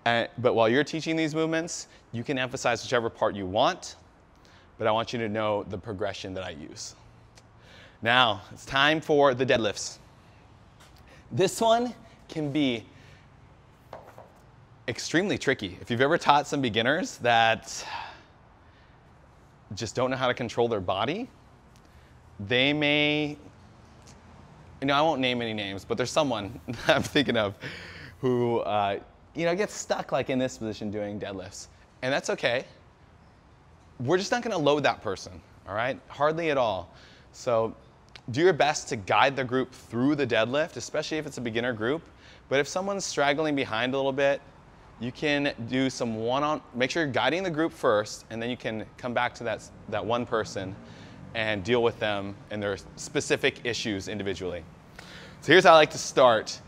But while you're teaching these movements, you can emphasize whichever part you want, but I want you to know the progression that I use. Now, it's time for the deadlifts. This one can be extremely tricky. If you've ever taught some beginners that just don't know how to control their body, they may, I won't name any names, but there's someone that I'm thinking of who gets stuck like in this position doing deadlifts. And that's okay. We're just not gonna load that person, all right? Hardly at all. So do your best to guide the group through the deadlift, especially if it's a beginner group. But if someone's straggling behind a little bit, you can do some make sure you're guiding the group first, and then you can come back to that one person and deal with them and their specific issues individually. So here's how I like to start.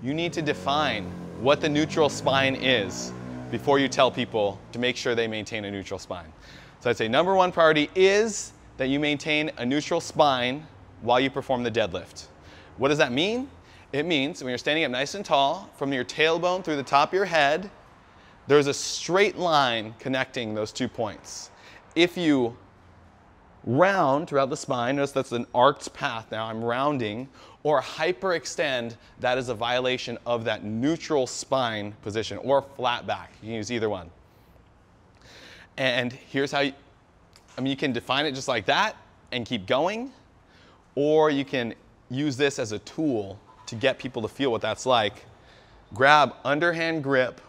You need to define what the neutral spine is before you tell people to make sure they maintain a neutral spine. So I'd say number one priority is that you maintain a neutral spine while you perform the deadlift. What does that mean? It means when you're standing up nice and tall, from your tailbone through the top of your head, there's a straight line connecting those 2 points. If you round throughout the spine, notice that's an arced path now, I'm rounding, or hyperextend, that is a violation of that neutral spine position, or flat back. You can use either one. And here's how you can define it just like that and keep going, or you can use this as a tool to get people to feel what that's like. Grab underhand grip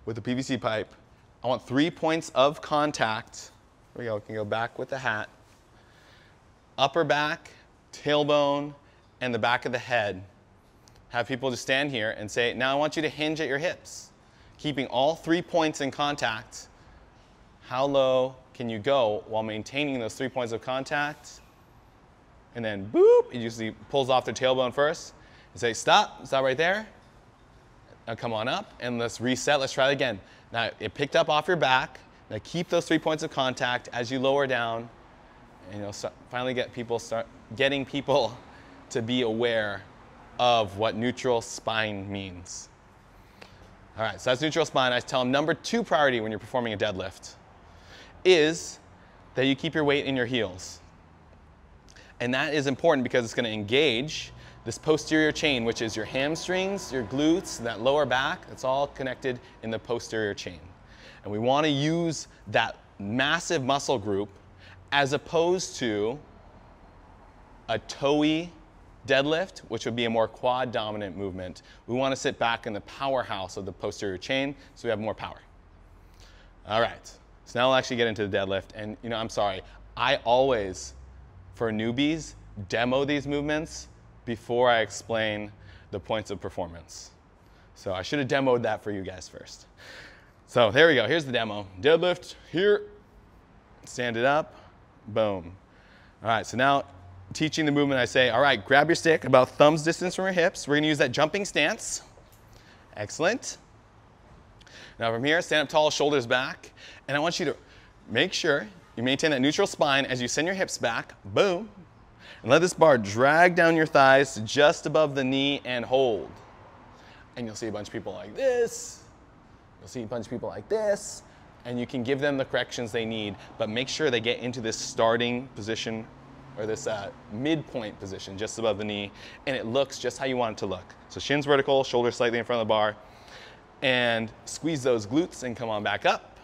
with a PVC pipe. I want 3 points of contact. Here we go, we can go back with the hat. Upper back, tailbone, and the back of the head. Have people just stand here and say, now I want you to hinge at your hips. Keeping all 3 points in contact. How low can you go while maintaining those 3 points of contact? And then boop, it usually pulls off the tailbone first. And say, stop right there. Now come on up and let's reset, let's try it again. Now it picked up off your back. Now keep those 3 points of contact as you lower down, and you'll finally start getting people to be aware of what neutral spine means. All right, so that's neutral spine. I tell them number 2 priority when you're performing a deadlift is that you keep your weight in your heels. And that is important because it's going to engage this posterior chain, which is your hamstrings, your glutes, that lower back. It's all connected in the posterior chain. And we want to use that massive muscle group as opposed to a toe-y deadlift, which would be a more quad dominant movement. We want to sit back in the powerhouse of the posterior chain so we have more power. All right, so now we'll actually get into the deadlift. And I'm sorry, I always, for newbies, demo these movements before I explain the points of performance. So I should have demoed that for you guys first. So there we go, here's the demo. Deadlift, here, stand it up, boom. All right, so now teaching the movement, I say, all right, grab your stick about thumb's distance from your hips. We're gonna use that jumping stance. Excellent. Now from here, stand up tall, shoulders back. And I want you to make sure you maintain that neutral spine as you send your hips back, boom. And let this bar drag down your thighs to just above the knee and hold. And you'll see a bunch of people like this. You'll see a bunch of people like this. And you can give them the corrections they need, but make sure they get into this starting position or this midpoint position just above the knee, and it looks just how you want it to look. So shins vertical, shoulders slightly in front of the bar, and squeeze those glutes and come on back up.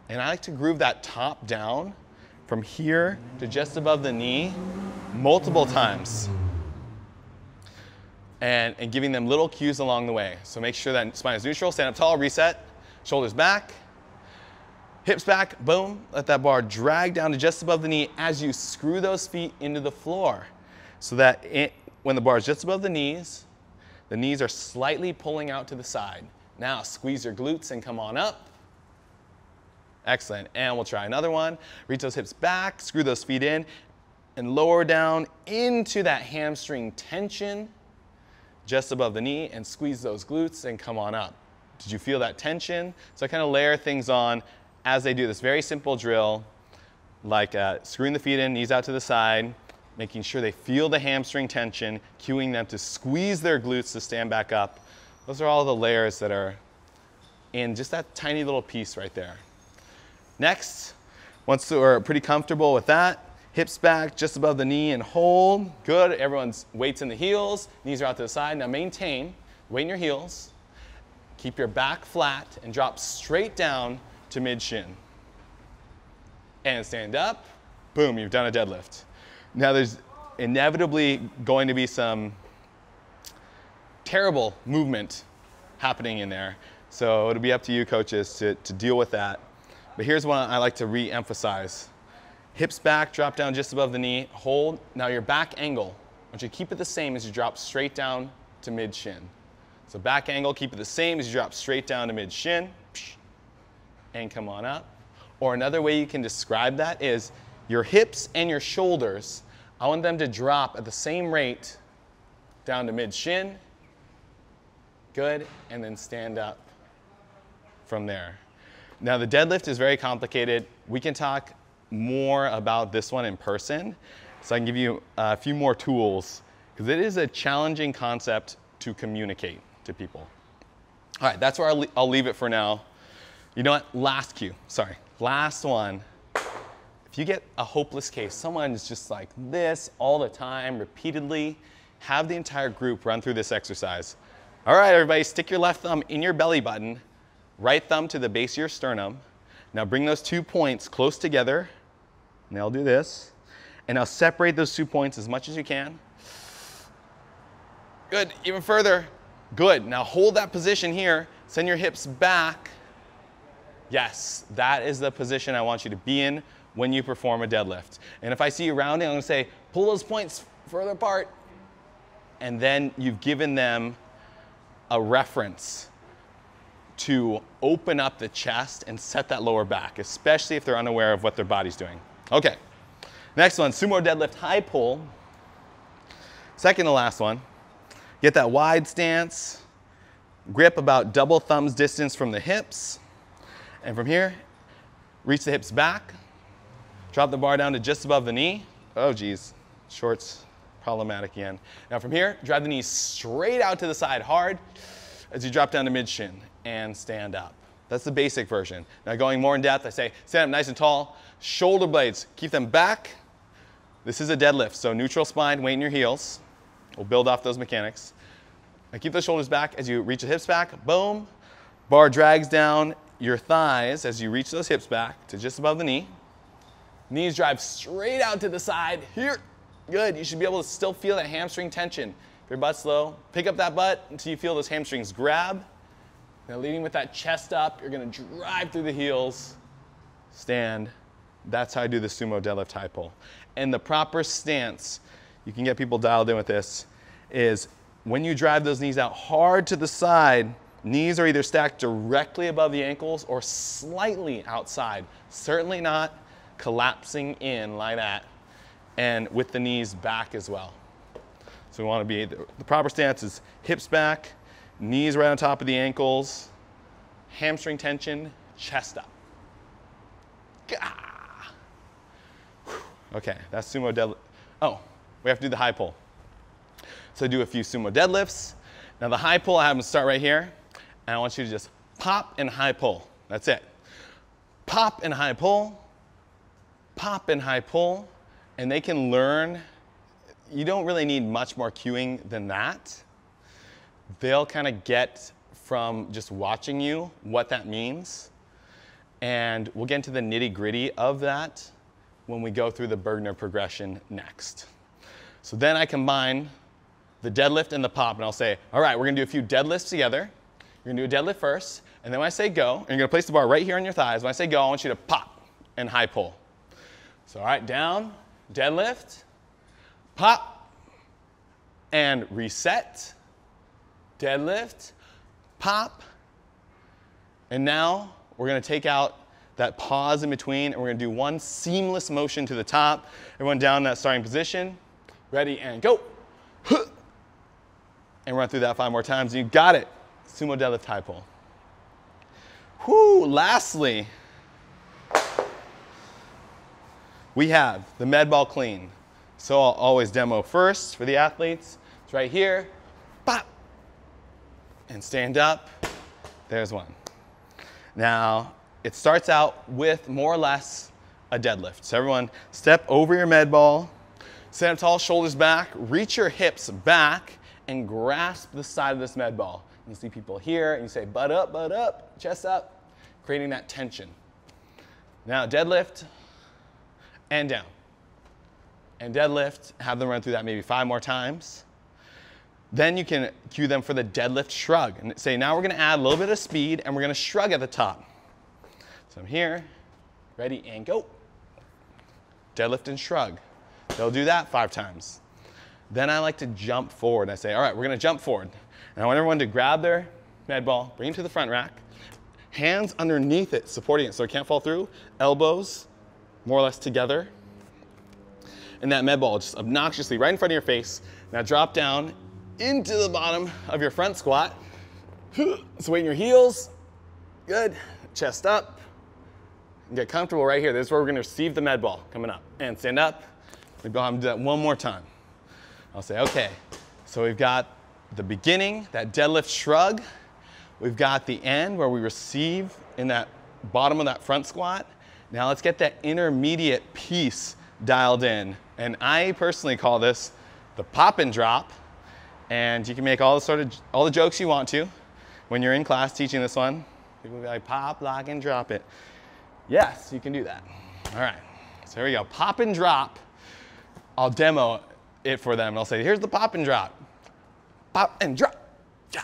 And I like to groove that top down from here to just above the knee multiple times. And giving them little cues along the way. So make sure that spine is neutral, stand up tall, reset, shoulders back, hips back, boom. Let that bar drag down to just above the knee as you screw those feet into the floor. So that when the bar is just above the knees are slightly pulling out to the side. Now squeeze your glutes and come on up. Excellent, and we'll try another one. Reach those hips back, screw those feet in, and lower down into that hamstring tension just above the knee, and squeeze those glutes and come on up. Did you feel that tension? So I kind of layer things on as they do this very simple drill, like screwing the feet in, knees out to the side, making sure they feel the hamstring tension, cueing them to squeeze their glutes to stand back up. Those are all the layers that are in just that tiny little piece right there. Next, once we're pretty comfortable with that, hips back just above the knee and hold. Good, everyone's weight's in the heels, knees are out to the side. Now maintain, weight in your heels, keep your back flat and drop straight down to mid-shin. And stand up, boom, you've done a deadlift. Now there's inevitably going to be some terrible movement happening in there. So it'll be up to you coaches to deal with that. But here's what I like to re-emphasize. Hips back, drop down just above the knee, hold. Now your back angle, I want you to keep it the same as you drop straight down to mid-shin. So back angle, keep it the same as you drop straight down to mid-shin, and come on up. Or another way you can describe that is your hips and your shoulders, I want them to drop at the same rate down to mid-shin. Good, and then stand up from there. Now the deadlift is very complicated. We can talk more about this one in person, so I can give you a few more tools, because it is a challenging concept to communicate to people. All right, that's where I'll leave it for now. You know what, last cue, sorry, last one. If you get a hopeless case, someone's just like this all the time, repeatedly, have the entire group run through this exercise. All right, everybody, stick your left thumb in your belly button, right thumb to the base of your sternum. Now bring those 2 points close together, and I'll do this. And now separate those 2 points as much as you can. Good, even further. Good, now hold that position here, send your hips back. Yes, that is the position I want you to be in when you perform a deadlift. And if I see you rounding, I'm gonna say, pull those points further apart. And then you've given them a reference to open up the chest and set that lower back, especially if they're unaware of what their body's doing. Okay, next one, sumo deadlift high pull. Second to last one. Get that wide stance, grip about double thumbs distance from the hips. And from here, reach the hips back, drop the bar down to just above the knee. Oh geez, shorts, problematic again. Now from here, drive the knees straight out to the side hard as you drop down to mid-shin and stand up. That's the basic version. Now going more in depth, I say stand up nice and tall, shoulder blades, keep them back. This is a deadlift, so neutral spine, weight in your heels. We'll build off those mechanics. Now keep those shoulders back as you reach the hips back, boom. Bar drags down your thighs as you reach those hips back to just above the knee. Knees drive straight out to the side, here. Good, you should be able to still feel that hamstring tension. If your butt's low, pick up that butt until you feel those hamstrings grab. Now leading with that chest up, you're gonna drive through the heels, stand. That's how I do the sumo deadlift high pull. And the proper stance, you can get people dialed in with this, is when you drive those knees out hard to the side, knees are either stacked directly above the ankles or slightly outside. Certainly not collapsing in like that. And with the knees back as well. So we want to be, the proper stance is hips back, knees right on top of the ankles, hamstring tension, chest up. Gah! Okay, that's sumo deadlift. Oh, we have to do the high pull. So do a few sumo deadlifts. Now the high pull, I have them start right here. And I want you to just pop and high pull. That's it. Pop and high pull, pop and high pull. And they can learn, you don't really need much more cueing than that. They'll kind of get from just watching you what that means. And we'll get into the nitty-gritty of that when we go through the Bergner progression next. So then I combine the deadlift and the pop, and I'll say, all right, we're gonna do a few deadlifts together. You're gonna do a deadlift first, and then when I say go, and you're gonna place the bar right here on your thighs. When I say go, I want you to pop and high pull. So all right, down, deadlift, pop, and reset, deadlift, pop, and now we're gonna take out that pause in between, and we're gonna do one seamless motion to the top. Everyone down in that starting position, ready, and go. And run through that 5 more times, and you got it. Sumo deadlift high pull. Whoo, lastly, we have the med ball clean. So I'll always demo first for the athletes. It's right here, pop, and stand up. There's one. Now, it starts out with more or less a deadlift. So everyone step over your med ball, stand up tall, shoulders back, reach your hips back, and grasp the side of this med ball. You see people here, and you say butt up, chest up, creating that tension. Now deadlift, and down. And deadlift, have them run through that maybe 5 more times. Then you can cue them for the deadlift shrug and say, now we're gonna add a little bit of speed and we're gonna shrug at the top. So I'm here, ready, and go. Deadlift and shrug. They'll do that 5 times. Then I like to jump forward. I say, all right, we're gonna jump forward. And I want everyone to grab their med ball, bring it to the front rack, hands underneath it, supporting it so it can't fall through, elbows more or less together. And that med ball just obnoxiously right in front of your face. Now drop down into the bottom of your front squat. So weight in your heels, good, chest up. And get comfortable right here. This is where we're gonna receive the med ball coming up. And stand up, we go ahead and do that one more time. I'll say, okay, so we've got the beginning, that deadlift shrug. We've got the end where we receive in that bottom of that front squat. Now let's get that intermediate piece dialed in. And I personally call this the pop and drop. And you can make all the jokes you want to when you're in class teaching this one. People will be like, pop, lock, and drop it. Yes, you can do that. All right, so here we go. Pop and drop. I'll demo it for them. And I'll say, here's the pop and drop. Pop and drop. Yeah.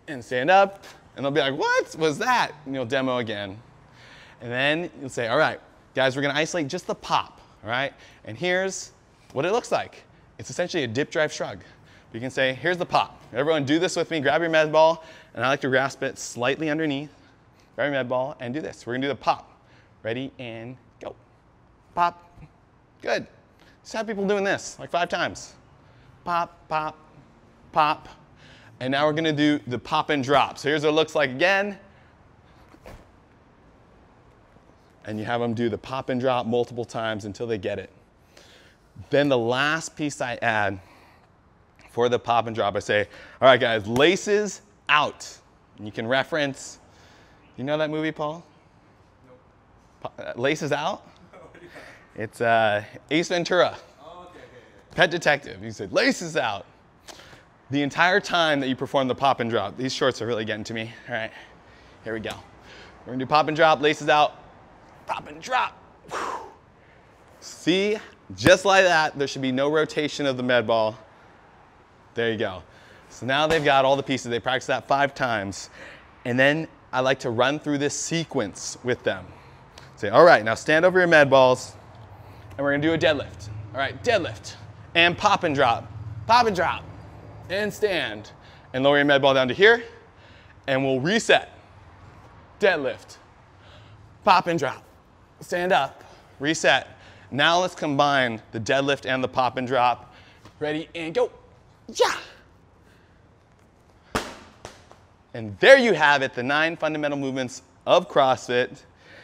And stand up. And they'll be like, what was that? And you'll demo again. And then you'll say, all right, guys, we're gonna isolate just the pop, all right? And here's what it looks like. It's essentially a dip drive shrug. You can say, here's the pop. Everyone do this with me. Grab your med ball, and I like to grasp it slightly underneath. Grab your med ball and do this. We're gonna do the pop. Ready, and go. Pop. Good. Just have people doing this like 5 times. Pop, pop, pop. And now we're gonna do the pop and drop. So here's what it looks like again. And you have them do the pop and drop multiple times until they get it. Then the last piece I add for the pop and drop, I say, all right guys, laces out. And you can reference, you know that movie, Paul? Nope. Laces Out? No, yeah. It's Ace Ventura. Oh, okay. Pet Detective. You said, laces out. The entire time that you perform the pop and drop, these shorts are really getting to me. All right, here we go. We're gonna do pop and drop, laces out, pop and drop. Whew. See, just like that, there should be no rotation of the med ball. There you go. So now they've got all the pieces. They practice that 5 times. And then I like to run through this sequence with them. Say, all right, now stand over your med balls, and we're gonna do a deadlift. All right, deadlift, and pop and drop, and stand. And lower your med ball down to here, and we'll reset. Deadlift, pop and drop, stand up, reset. Now let's combine the deadlift and the pop and drop. Ready, and go. Yeah. And there you have it, the 9 fundamental movements of CrossFit.